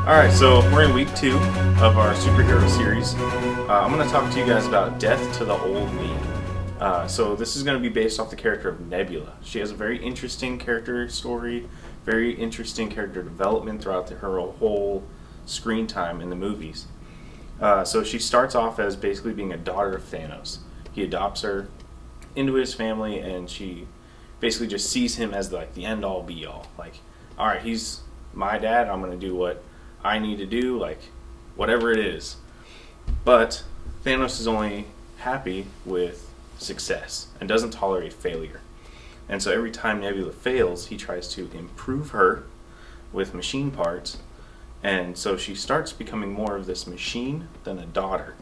Alright, so we're in week 2 of our superhero series. I'm going to talk to you guys about Death to the Old Me. So this is going to be based off the character of Nebula. She has a very interesting character story, very interesting character development throughout her whole screen time in the movies. So she starts off as basically being a daughter of Thanos. He adopts her into his family, and she basically just sees him as like the end-all be-all. Like, alright, he's my dad, I'm going to do what I need to do, like whatever it is. But Thanos is only happy with success and doesn't tolerate failure. And so every time Nebula fails, he tries to improve her with machine parts. And so she starts becoming more of this machine than a daughter.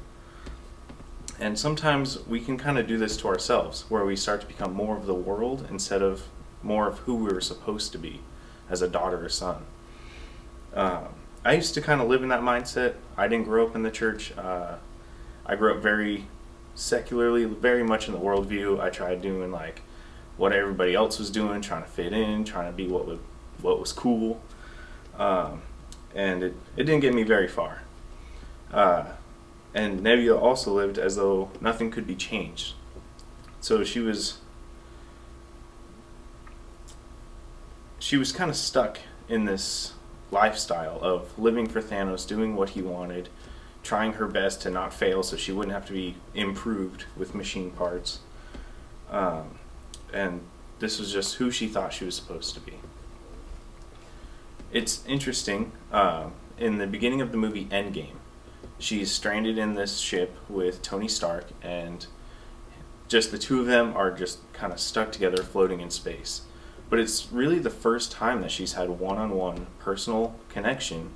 And sometimes we can kind of do this to ourselves, where we start to become more of the world instead of more of who we were supposed to be as a daughter or son. I used to kind of live in that mindset. I didn't grow up in the church. I grew up very secularly, very much in the worldview. I tried doing like what everybody else was doing, trying to fit in, trying to be what was cool, and it didn't get me very far. And Nebula also lived as though nothing could be changed. So she was kind of stuck in this lifestyle of living for Thanos, doing what he wanted, trying her best to not fail so she wouldn't have to be improved with machine parts. And this was just who she thought she was supposed to be. It's interesting, in the beginning of the movie Endgame, she's stranded in this ship with Tony Stark, and just the two of them are just kind of stuck together floating in space. But it's really the first time that she's had one-on-one personal connection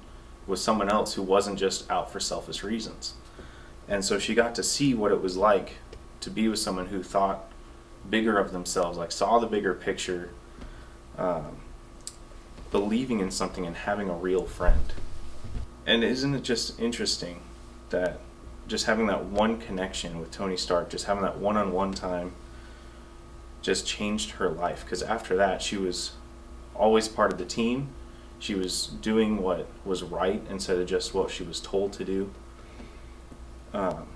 with someone else who wasn't just out for selfish reasons. And so she got to see what it was like to be with someone who thought bigger of themselves, like saw the bigger picture, believing in something and having a real friend. And isn't it just interesting that just having that one connection with Tony Stark, just having that one-on-one time, just changed her life? Because after that, she was always part of the team. She was doing what was right instead of just what she was told to do. And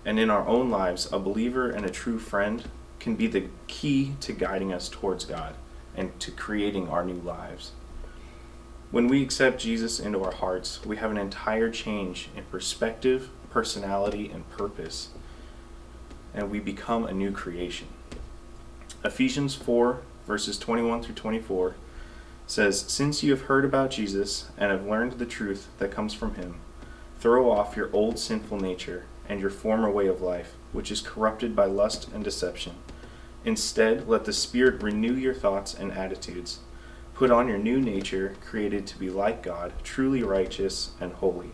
in our own lives, a believer and a true friend can be the key to guiding us towards God and to creating our new lives. When we accept Jesus into our hearts, we have an entire change in perspective, personality, and purpose, and we become a new creation. Ephesians 4, verses 21 through 24 says, "Since you have heard about Jesus and have learned the truth that comes from him, throw off your old sinful nature and your former way of life, which is corrupted by lust and deception. Instead, let the Spirit renew your thoughts and attitudes. Put on your new nature, created to be like God, truly righteous and holy."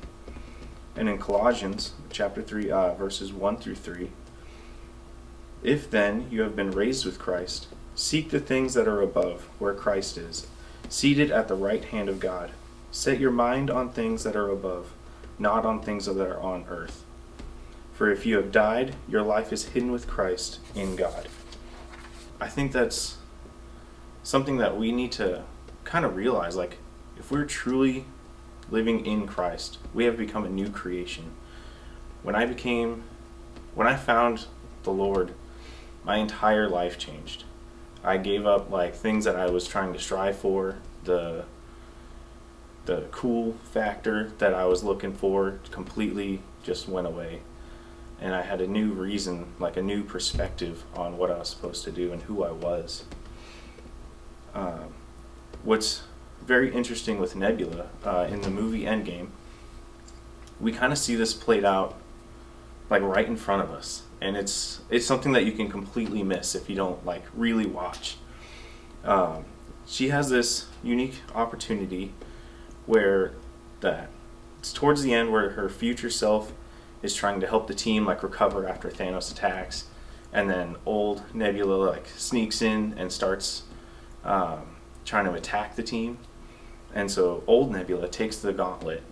And in Colossians chapter 3, verses 1 through 3, "If then you have been raised with Christ, seek the things that are above, where Christ is, seated at the right hand of God. Set your mind on things that are above, not on things that are on earth. For if you have died, your life is hidden with Christ in God." I think that's something that we need to kind of realize. Like, if we're truly living in Christ, we have become a new creation. When I found the Lord, my entire life changed. I gave up like things that I was trying to strive for, the cool factor that I was looking for completely just went away. And I had a new reason, like a new perspective on what I was supposed to do and who I was. What's very interesting with Nebula, in the movie Endgame, we kind of see this played out like right in front of us. And it's something that you can completely miss if you don't like really watch. She has this unique opportunity where it's towards the end where her future self is trying to help the team like recover after Thanos attacks, and then old Nebula like sneaks in and starts trying to attack the team. And so old Nebula takes the gauntlet,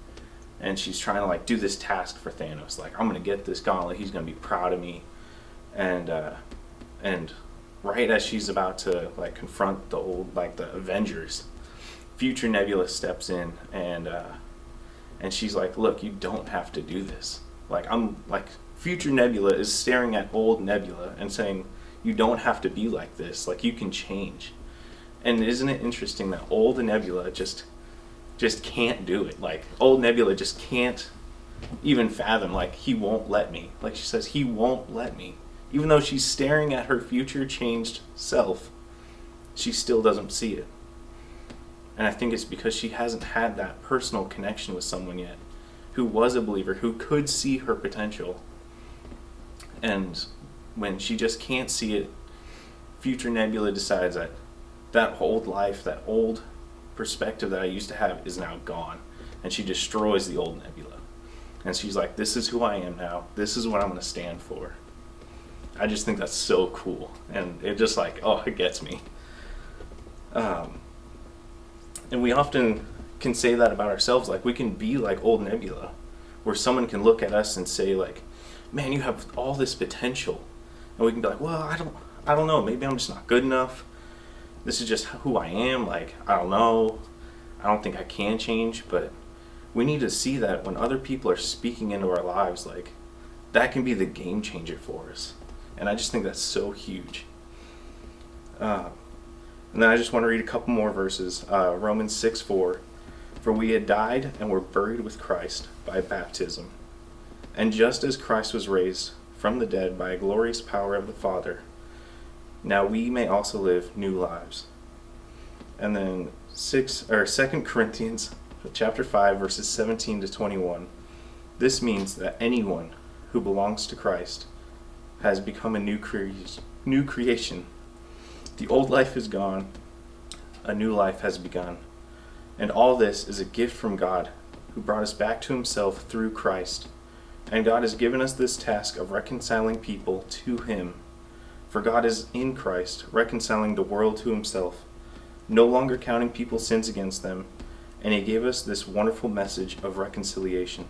and she's trying to like do this task for Thanos. Like, I'm gonna get this gauntlet. He's gonna be proud of me. And right as she's about to like confront the Avengers, future Nebula steps in and And she's like, look, you don't have to do this. Like, I'm like, future Nebula is staring at old Nebula and saying, you don't have to be like this. Like, you can change. And isn't it interesting that old Nebula just can't do it? Like, old Nebula just can't even fathom, like, he won't let me. Like she says, he won't let me. Even though she's staring at her future changed self, she still doesn't see it. And I think it's because she hasn't had that personal connection with someone yet who was a believer, who could see her potential. And when she just can't see it, future Nebula decides that that old life, that old perspective that I used to have is now gone. And she destroys the old Nebula. And she's like, this is who I am now. This is what I'm going to stand for. I just think that's so cool. And it just like, oh, it gets me. And we often can say that about ourselves. Like, we can be like old Nebula, where someone can look at us and say like, man, you have all this potential. And we can be like, well, I don't know. Maybe I'm just not good enough. This is just who I am. Like, I don't know. I don't think I can change. But we need to see that when other people are speaking into our lives, like, that can be the game changer for us. And I just think that's so huge. And then I just want to read a couple more verses. Romans 6:4. For we had died and were buried with Christ by baptism. And just as Christ was raised from the dead by a glorious power of the Father, now we may also live new lives. And then 2 Corinthians chapter 5, verses 17 to 21. This means that anyone who belongs to Christ has become a new creation. The old life is gone, a new life has begun. And all this is a gift from God, who brought us back to himself through Christ. And God has given us this task of reconciling people to him. For God is in Christ, reconciling the world to himself, no longer counting people's sins against them, and he gave us this wonderful message of reconciliation.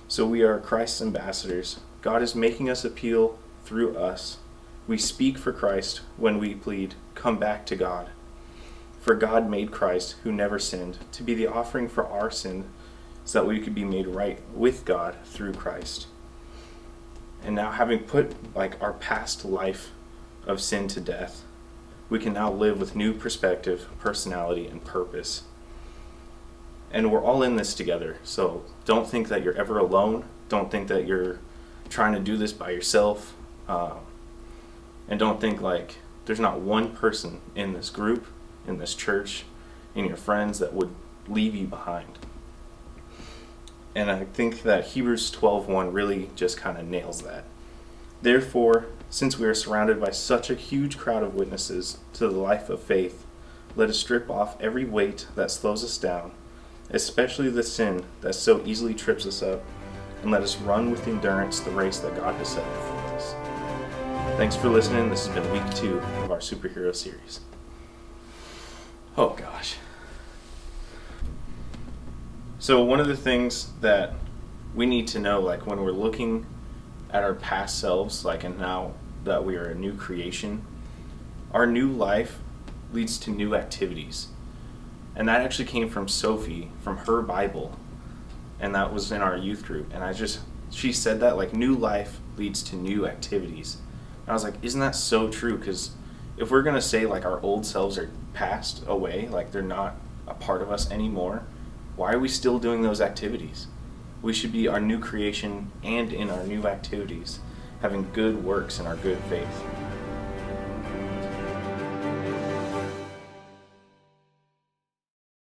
So we are Christ's ambassadors. God is making us appeal through us. We speak for Christ when we plead, come back to God. For God made Christ, who never sinned, to be the offering for our sin, so that we could be made right with God through Christ. And now, having put like our past life of sin to death, we can now live with new perspective, personality, and purpose. And we're all in this together. So don't think that you're ever alone. Don't think that you're trying to do this by yourself. And don't think like there's not one person in this group, in this church, in your friends that would leave you behind. And I think that Hebrews 12:1 really just kind of nails that. Therefore, since we are surrounded by such a huge crowd of witnesses to the life of faith, let us strip off every weight that slows us down, especially the sin that so easily trips us up, and let us run with endurance the race that God has set before us. Thanks for listening. This has been week 2 of our superhero series. Oh gosh. So one of the things that we need to know, like when we're looking at our past selves, like and now that we are a new creation, our new life leads to new activities. And that actually came from Sophie, from her Bible. And that was in our youth group. And she said that like new life leads to new activities. And I was like, isn't that so true? Because if we're going to say like our old selves are passed away, like they're not a part of us anymore, why are we still doing those activities? We should be our new creation and in our new activities, having good works in our good faith.